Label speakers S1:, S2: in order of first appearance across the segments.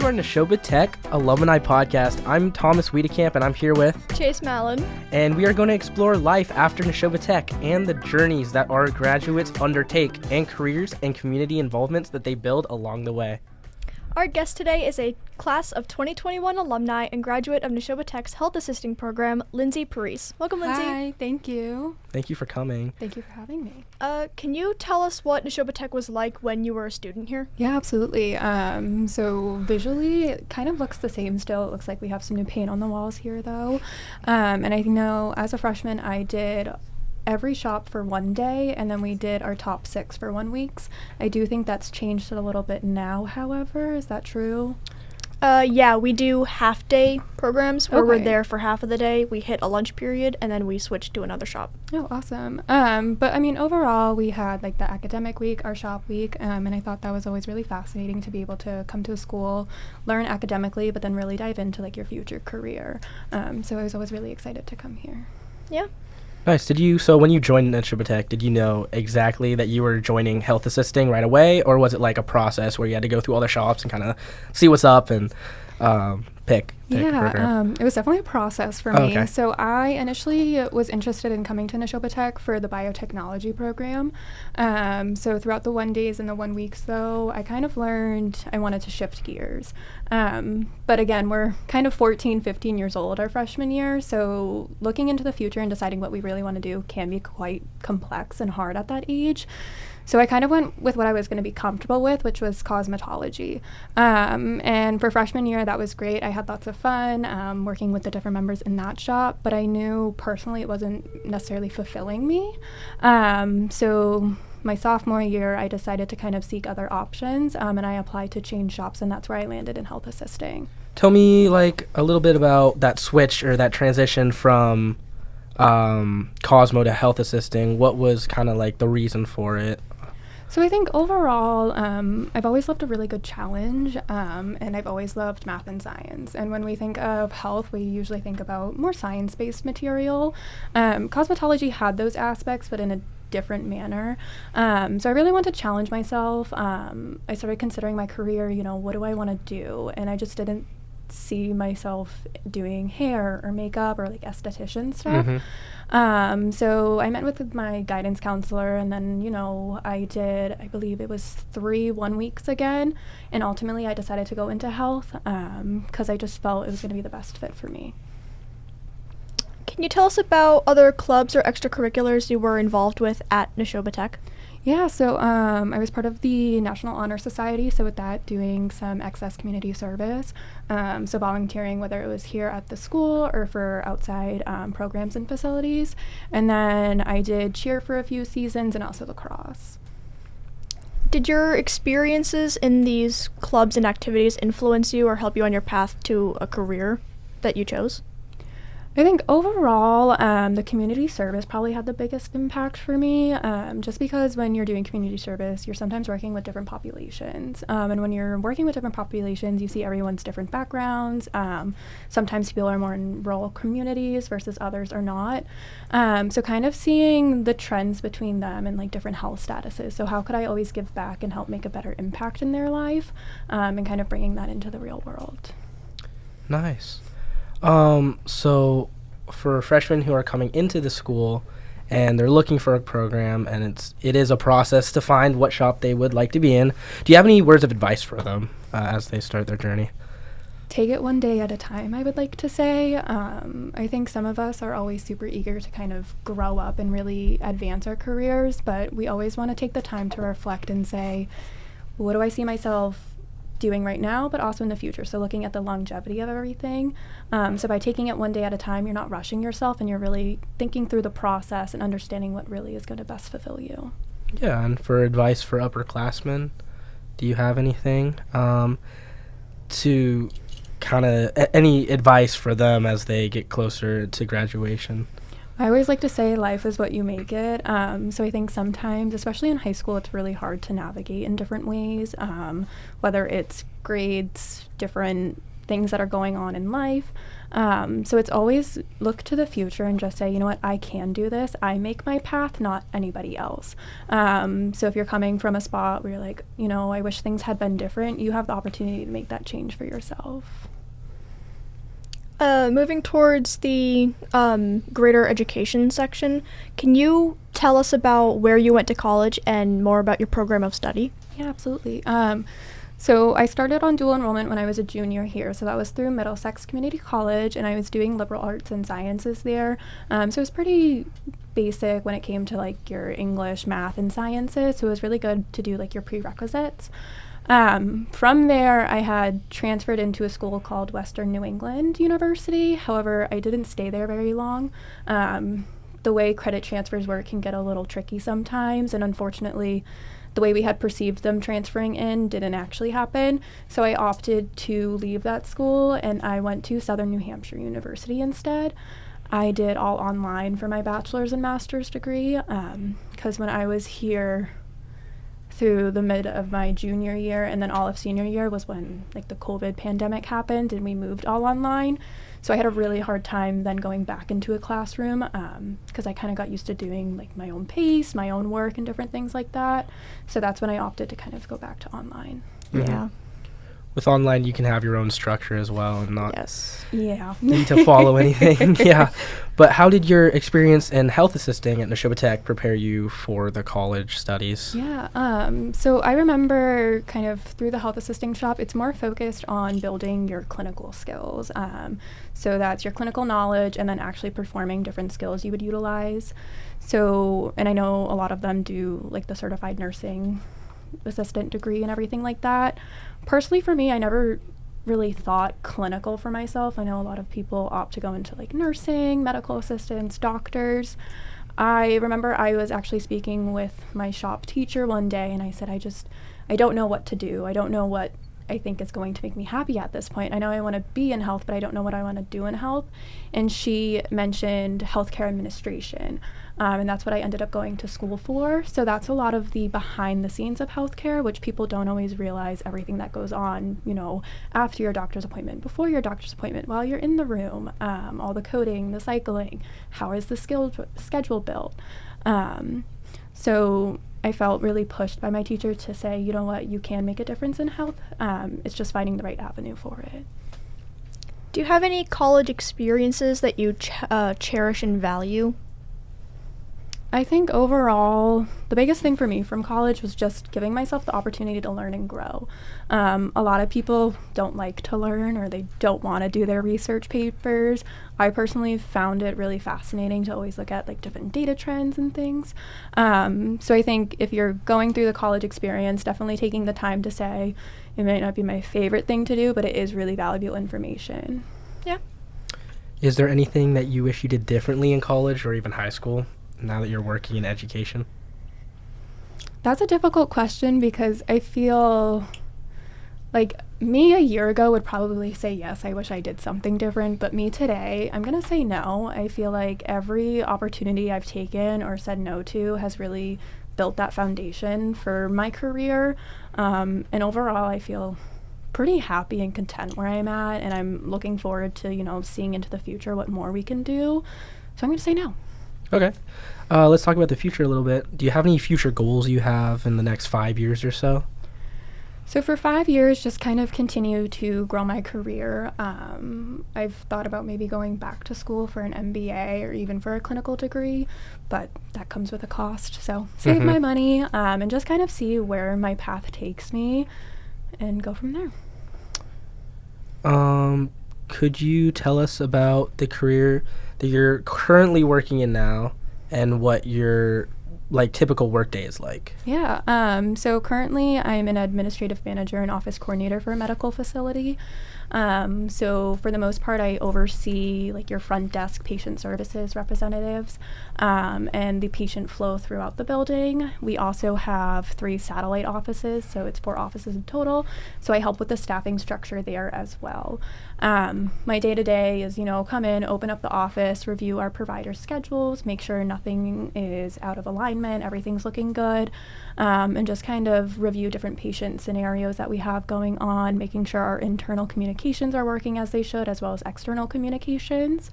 S1: to our Nashoba Tech Alumni Podcast. I'm Thomas Wiedekamp, and I'm here with
S2: Chase Mallon.
S1: And we are going to explore life after Nashoba Tech and the journeys that our graduates undertake and careers and community involvements that they build along the way.
S2: Our guest today is a class of 2021 alumni and graduate of Nashoba Tech's Health Assisting Program, Lindsey Parise. Welcome, Lindsey.
S3: Hi, thank you.
S1: Thank you for coming.
S3: Thank you for having me.
S2: Can you tell us what Nashoba Tech was like when you were a student here?
S3: Yeah, absolutely. So visually, it kind of looks the same still. It looks like we have some new paint on the walls here, though. And I know as a freshman, I did every shop for one day, and then we did our top 6 for 1 week. I do think that's changed a little bit now, however. Is that true?
S2: Yeah, we do half-day programs where we're
S3: Okay.
S2: there for half of the day. We hit a lunch period, and then we switch to another shop.
S3: Oh, awesome. But I mean, overall, we had like the academic week, our shop week, and I thought that was always really fascinating to be able to come to a school, learn academically, but then really dive into like your future career. So I was always really excited to come here.
S2: Yeah.
S1: Nice. So when you joined Nashoba Tech, did you know exactly that you were joining health assisting right away, or was it like a process where you had to go through all the shops and kind of see what's up and pick a program?
S3: It was definitely a process for me. Okay. So I initially was interested in coming to Nashoba Tech for the biotechnology program. So throughout the 1 days and the 1 weeks, though, I kind of learned I wanted to shift gears. But again, we're kind of 14, 15 years old our freshman year, so looking into the future and deciding what we really want to do can be quite complex and hard at that age. So I kind of went with what I was going to be comfortable with, which was cosmetology. And for freshman year, that was great. I had lots of fun working with the different members in that shop, but I knew personally it wasn't necessarily fulfilling me. So my sophomore year, I decided to kind of seek other options, and I applied to change shops, and that's where I landed in health assisting.
S1: Tell me like a little bit about that switch or that transition from Cosmo to health assisting. What was kind of like the reason for it?
S3: So I think overall, I've always loved a really good challenge, and I've always loved math and science. And when we think of health, we usually think about more science-based material. Cosmetology had those aspects, but in a different manner. So I really wanted to challenge myself. I started considering my career, what do I want to do? And I just didn't see myself doing hair or makeup or like esthetician stuff. Mm-hmm. So I met with my guidance counselor, and then, I did, I believe it was 3 1 weeks again. And ultimately I decided to go into health because I just felt it was going to be the best fit for me.
S2: Can you tell us about other clubs or extracurriculars you were involved with at Nashoba Tech?
S3: Yeah, so I was part of the National Honor Society, so with that, doing some excess community service, so volunteering, whether it was here at the school or for outside programs and facilities. And then I did cheer for a few seasons and also lacrosse.
S2: Did your experiences in these clubs and activities influence you or help you on your path to a career that you chose?
S3: I think overall, the community service probably had the biggest impact for me, just because when you're doing community service, you're sometimes working with different populations. And when you're working with different populations, you see everyone's different backgrounds. Sometimes people are more in rural communities versus others are not. So kind of seeing the trends between them and like different health statuses. So how could I always give back and help make a better impact in their life, and kind of bringing that into the real world.
S1: Nice. So for freshmen who are coming into the school and they're looking for a program, and it is a process to find what shop they would like to be in, do you have any words of advice for them as they start their journey?
S3: Take it one day at a time, I would like to say. I think some of us are always super eager to kind of grow up and really advance our careers, but we always want to take the time to reflect and say, what do I see myself doing right now, but also in the future? So looking at the longevity of everything. So by taking it one day at a time, you're not rushing yourself, and you're really thinking through the process and understanding what really is going to best fulfill you.
S1: Yeah, and for advice for upperclassmen, do you have anything to kind of any advice for them as they get closer to graduation?
S3: I always like to say life is what you make it. So I think sometimes, especially in high school, it's really hard to navigate in different ways, whether it's grades, different things that are going on in life. So it's always look to the future and just say, you know what, I can do this. I make my path, not anybody else. So if you're coming from a spot where you're like, you know, I wish things had been different, you have the opportunity to make that change for yourself.
S2: Moving towards the greater education section, can you tell us about where you went to college and more about your program of study?
S3: Yeah, absolutely. So I started on dual enrollment when I was a junior here. So that was through Middlesex Community College, and I was doing liberal arts and sciences there. So it was pretty basic when it came to like your English, math, and sciences. So it was really good to do like your prerequisites. From there, I had transferred into a school called Western New England University. However, I didn't stay there very long. The way credit transfers work can get a little tricky sometimes, and unfortunately, the way we had perceived them transferring in didn't actually happen. So I opted to leave that school, and I went to Southern New Hampshire University instead. I did all online for my bachelor's and master's degree, because when I was here through the mid of my junior year and then all of senior year was when like the COVID pandemic happened and we moved all online. So I had a really hard time then going back into a classroom, because I kind of got used to doing like my own pace, my own work, and different things like that. So that's when I opted to kind of go back to online.
S1: Mm-hmm.
S2: Yeah.
S1: With online, you can have your own structure as well and not
S3: need
S1: to follow anything. Yeah. But how did your experience in health assisting at Nashoba Tech prepare you for the college studies?
S3: Yeah. So I remember kind of through the health assisting shop, it's more focused on building your clinical skills. So that's your clinical knowledge and then actually performing different skills you would utilize. So, and I know a lot of them do like the certified nursing assistant degree and everything like that. Personally, for me, I never really thought clinical for myself. I know a lot of people opt to go into like nursing, medical assistants, doctors. I remember I was actually speaking with my shop teacher one day, and I said, I don't know what to do. I don't know what I think is going to make me happy at this point. I know I want to be in health, but I don't know what I want to do in health. And she mentioned healthcare administration. And that's what I ended up going to school for. So that's a lot of the behind the scenes of healthcare, which people don't always realize everything that goes on, you know, after your doctor's appointment, before your doctor's appointment, while you're in the room, all the coding, the cycling, how is the schedule built. So I felt really pushed by my teacher to say, you know what, you can make a difference in health. It's just finding the right avenue for it.
S2: Do you have any college experiences that you cherish and value?
S3: I think overall, the biggest thing for me from college was just giving myself the opportunity to learn and grow. A lot of people don't like to learn, or they don't want to do their research papers. I personally found it really fascinating to always look at like different data trends and things. So I think if you're going through the college experience, definitely taking the time to say, it might not be my favorite thing to do, but it is really valuable information.
S2: Yeah.
S1: Is there anything that you wish you did differently in college or even high school now that you're working in education?
S3: That's a difficult question because I feel like me a year ago would probably say yes, I wish I did something different, but me today, I'm going to say no. I feel like every opportunity I've taken or said no to has really built that foundation for my career. And overall, I feel pretty happy and content where I'm at, and I'm looking forward to, you know, seeing into the future what more we can do. So I'm going to say no.
S1: Okay. Let's talk about the future a little bit. Do you have any future goals you have in the next 5 years or so?
S3: So for 5 years, just kind of continue to grow my career. I've thought about maybe going back to school for an MBA or even for a clinical degree, but that comes with a cost. So save my money and just kind of see where my path takes me and go from there.
S1: Could you tell us about the career that you're currently working in now and what your typical workday is like?
S3: Yeah. So currently I'm an administrative manager and office coordinator for a medical facility. So for the most part, I oversee your front desk patient services representatives and the patient flow throughout the building. We also have 3 satellite offices, so it's 4 offices in total. So I help with the staffing structure there as well. My day-to-day is, come in, open up the office, review our provider schedules, make sure nothing is out of alignment, everything's looking good, and just kind of review different patient scenarios that we have going on, making sure our internal communication communications are working as they should, as well as external communications,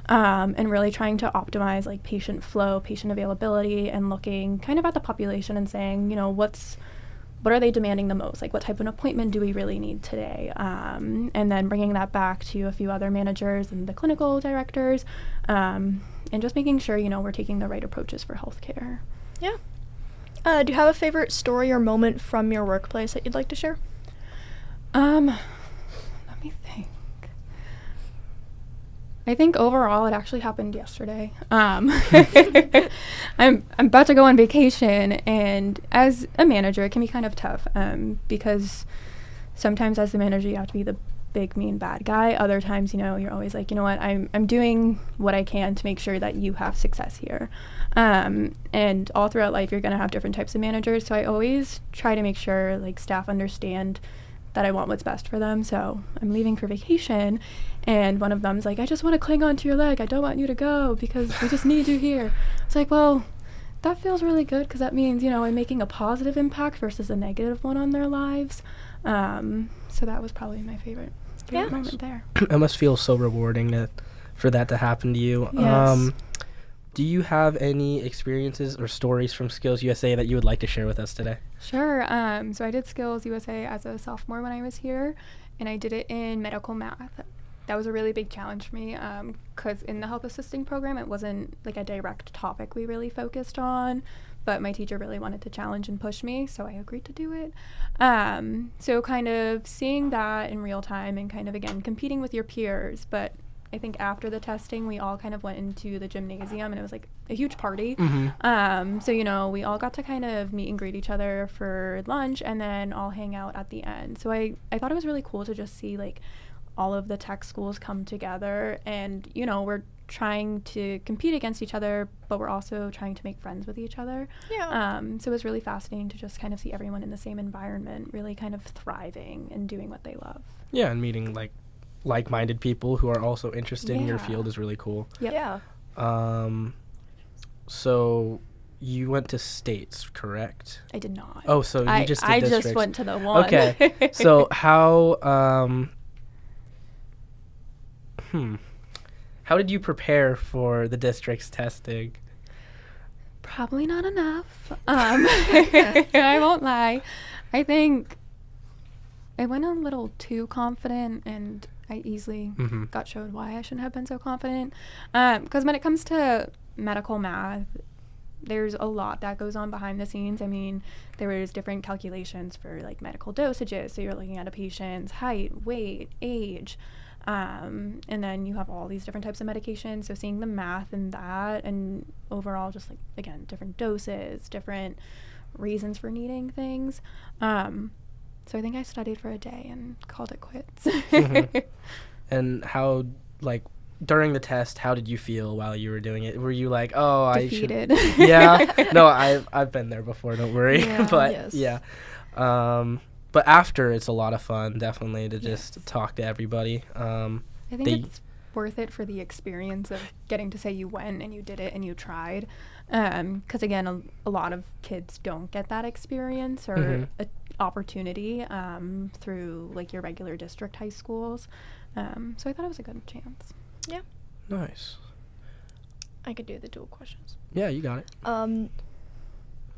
S3: and really trying to optimize like patient flow, patient availability, and looking kind of at the population and saying, you know, what are they demanding the most? Like, what type of an appointment do we really need today? And then bringing that back to a few other managers and the clinical directors, and just making sure, you know, we're taking the right approaches for healthcare.
S2: Yeah. Do you have a favorite story or moment from your workplace that you'd like to share?
S3: Let me think. I think overall it actually happened yesterday. I'm about to go on vacation, and as a manager it can be kind of tough because sometimes as the manager you have to be the big mean bad guy. Other times, you know, you're always like, you know what, I'm doing what I can to make sure that you have success here. And all throughout life you're going to have different types of managers, so I always try to make sure like staff understand that I want what's best for them. So I'm leaving for vacation, and one of them's like, I just want to cling onto your leg. I don't want you to go because we just need you here. It's like, well, that feels really good because that means, you know, I'm making a positive impact versus a negative one on their lives. So that was probably my favorite moment there.
S1: It must feel so rewarding for that to happen to you.
S3: Yes.
S1: Do you have any experiences or stories from Skills USA that you would like to share with us today?
S3: Sure. So I did Skills USA as a sophomore when I was here, and I did it in medical math. That was a really big challenge for me because in the health assisting program, it wasn't like a direct topic we really focused on, but my teacher really wanted to challenge and push me, so I agreed to do it. So kind of seeing that in real time and kind of, again, competing with your peers, but I think after the testing, we all kind of went into the gymnasium, and it was like a huge party.
S1: Mm-hmm.
S3: So, you know, we all got to kind of meet and greet each other for lunch and then all hang out at the end. So I thought it was really cool to just see like all of the tech schools come together, and, you know, we're trying to compete against each other, but we're also trying to make friends with each other.
S2: Yeah.
S3: So it was really fascinating to just kind of see everyone in the same environment, really kind of thriving and doing what they love.
S1: Yeah, and meeting like-minded people who are also interested in your field is really cool.
S3: Yep.
S2: Yeah.
S1: So you went to states, correct?
S3: I did not.
S1: Oh, so you just did
S3: I
S1: districts.
S3: just went to the one.
S1: Okay. So how did you prepare for the district's testing?
S3: Probably not enough. I won't lie. I think I went a little too confident, and I easily got showed why I shouldn't have been so confident. Because when it comes to medical math, there's a lot that goes on behind the scenes. I mean, there was different calculations for like medical dosages. So you're looking at a patient's height, weight, age, and then you have all these different types of medications. So seeing the math in that, and overall just like, again, different doses, different reasons for needing things. So I think I studied for a day and called it quits.
S1: And how, like, during the test, how did you feel while you were doing it? Were you like, oh,
S3: Defeated.
S1: I should... Yeah. No, I've been there before, don't worry.
S3: Yeah.
S1: But, yeah. But after, it's a lot of fun, definitely, to just talk to everybody.
S3: I think it's worth it for the experience of getting to say you went and you did it and you tried. Because, again, a lot of kids don't get that experience or opportunity through, like, your regular district high schools. So I thought it was a good chance.
S2: Yeah.
S1: Nice.
S2: I could do the dual questions.
S1: Yeah, you got it.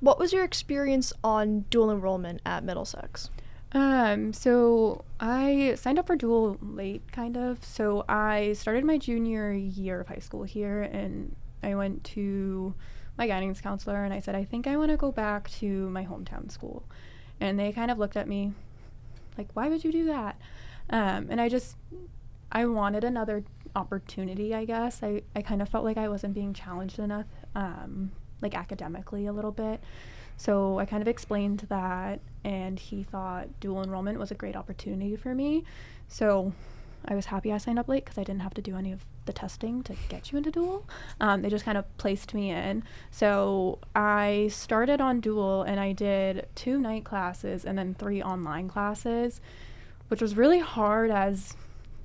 S2: What was your experience on dual enrollment at Middlesex?
S3: So I signed up for dual late, kind of. So I started my junior year of high school here, and I went to my guidance counselor, and I said, I think I want to go back to my hometown school. And they kind of looked at me like, why would you do that? And I wanted another opportunity, I guess. I kind of felt like I wasn't being challenged enough, like academically a little bit. So I kind of explained that, and he thought dual enrollment was a great opportunity for me. So I was happy I signed up late because I didn't have to do any of the testing to get you into dual. They just kind of placed me in. So I started on dual, and I did 2 night classes and then 3 online classes, which was really hard as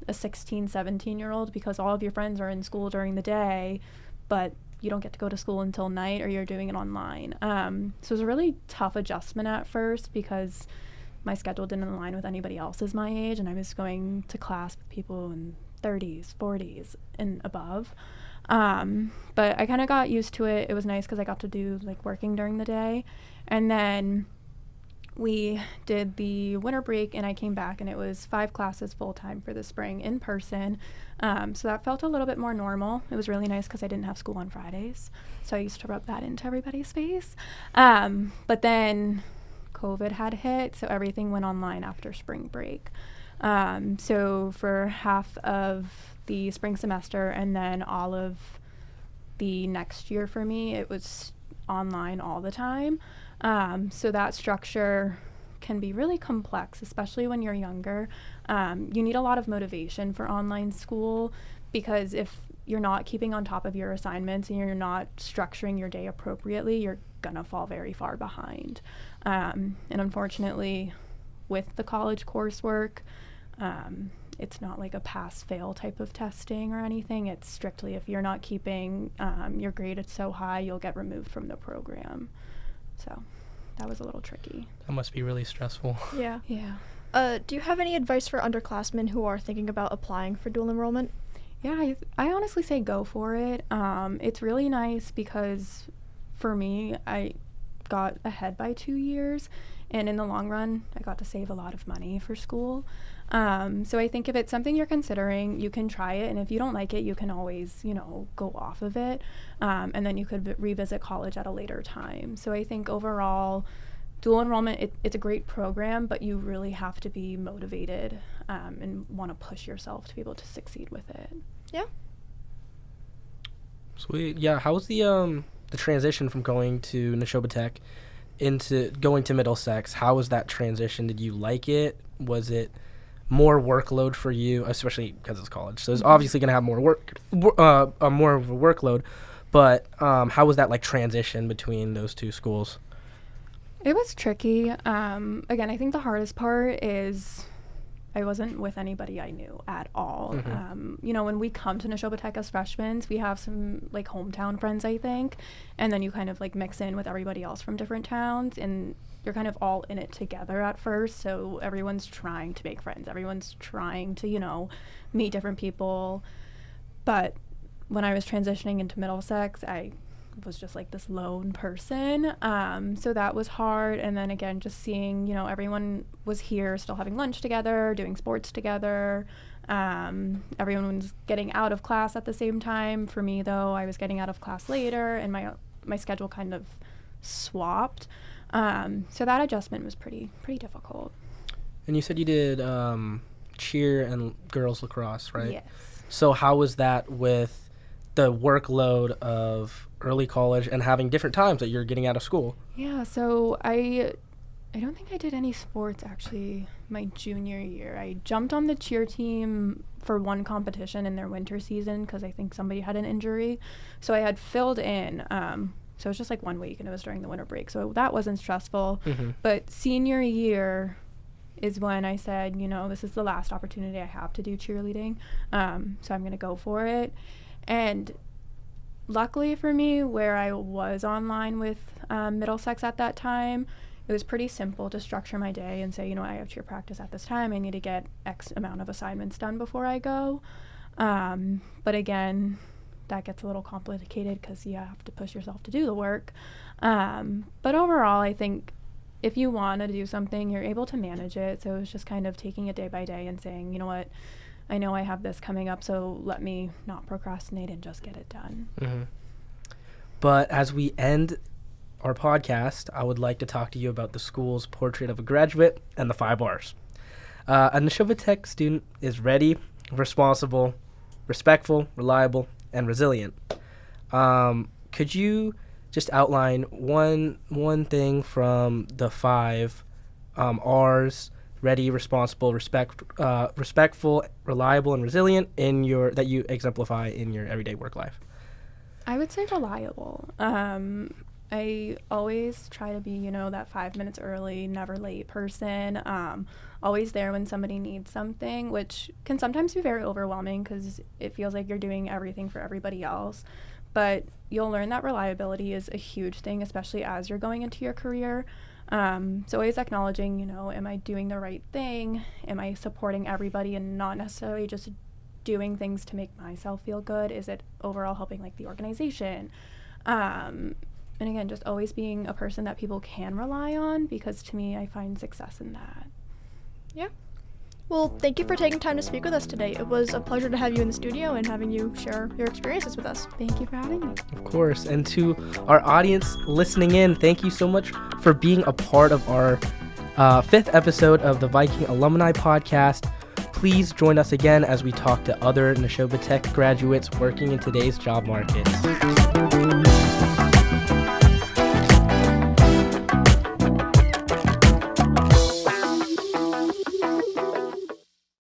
S3: a 16, 17-year-old because all of your friends are in school during the day, but you don't get to go to school until night, or you're doing it online. So it was a really tough adjustment at first because my schedule didn't align with anybody else's my age, and I was going to class with people in 30s, 40s, and above. But I kind of got used to it. It was nice because I got to do like working during the day. And then we did the winter break, and I came back, and it was 5 classes full-time for the spring in person. So that felt a little bit more normal. It was really nice because I didn't have school on Fridays. So I used to rub that into everybody's face. But then COVID had hit, so everything went online after spring break. So for half of the spring semester and then all of the next year for me, it was online all the time. So that structure can be really complex, especially when you're younger. You need a lot of motivation for online school, because if you're not keeping on top of your assignments and you're not structuring your day appropriately, you're gonna fall very far behind. And unfortunately, with the college coursework, it's not like a pass-fail type of testing or anything. It's strictly if you're not keeping your grade so high, you'll get removed from the program. So that was a little tricky.
S1: That must be really stressful.
S2: Yeah.
S3: Yeah.
S2: Do you have any advice for underclassmen who are thinking about applying for dual enrollment?
S3: Yeah, I honestly say go for it. It's really nice because for me, I got ahead by 2 years, and in the long run, I got to save a lot of money for school. So I think if it's something you're considering, you can try it, and if you don't like it, you can always, go off of it, and then you could revisit college at a later time. So I think overall, dual enrollment, it's a great program, but you really have to be motivated and want to push yourself to be able to succeed with it.
S2: Yeah.
S1: Sweet. Yeah. How was the transition from going to Nashoba Tech into going to Middlesex? How was that transition? Did you like it? Was it more workload for you, especially because it's college? So it's obviously going to have more more of a workload. But how was that like transition between those two schools?
S3: It was tricky. Again, I think the hardest part is I wasn't with anybody I knew at all. When we come to Nashoba Tech as freshmen, we have some like hometown friends, I think, and then you kind of like mix in with everybody else from different towns, and you're kind of all in it together at first. So everyone's trying to make friends. Everyone's trying to, meet different people. But when I was transitioning into Middlesex, I was just like this lone person. So that was hard. And then again, just seeing, everyone was here still having lunch together, doing sports together. Everyone was getting out of class at the same time. For me, though, I was getting out of class later, and my schedule kind of swapped. So that adjustment was pretty difficult.
S1: And you said you did cheer and girls lacrosse, right?
S3: Yes.
S1: So how was that with the workload of early college and having different times that you're getting out of school?
S3: Yeah, so I don't think I did any sports actually my junior year. I jumped on the cheer team for one competition in their winter season because I think somebody had an injury. So I had filled in. So it was just like 1 week, and it was during the winter break. So that wasn't stressful. But senior year is when I said, this is the last opportunity I have to do cheerleading. So I'm going to go for it. And luckily for me, where I was online with Middlesex at that time, it was pretty simple to structure my day and say, I have cheer practice at this time. I need to get X amount of assignments done before I go. But again, that gets a little complicated because you have to push yourself to do the work. But overall, I think if you want to do something, you're able to manage it. So it's just kind of taking it day by day and saying, you know what, I know I have this coming up, so let me not procrastinate and just get it done.
S1: But as we end our podcast, I would like to talk to you about the school's portrait of a graduate and the 5 R's. A Nashoba Tech student is ready, responsible, respectful, reliable, and resilient. Could you just outline one thing from the 5 R's: ready, responsible, respectful, reliable, and resilient that you exemplify in your everyday work life?
S3: I would say reliable. I always try to be, that 5 minutes early, never late person. Always there when somebody needs something, which can sometimes be very overwhelming because it feels like you're doing everything for everybody else. But you'll learn that reliability is a huge thing, especially as you're going into your career. So always acknowledging, am I doing the right thing? Am I supporting everybody and not necessarily just doing things to make myself feel good? Is it overall helping like the organization? And again, just always being a person that people can rely on, because to me, I find success in that.
S2: Yeah. Well, thank you for taking time to speak with us today. It was a pleasure to have you in the studio and having you share your experiences with us.
S3: Thank you for having me.
S1: Of course. And to our audience listening in, thank you so much for being a part of our 5th episode of the Viking Alumni Podcast. Please join us again as we talk to other Nashoba Tech graduates working in today's job market.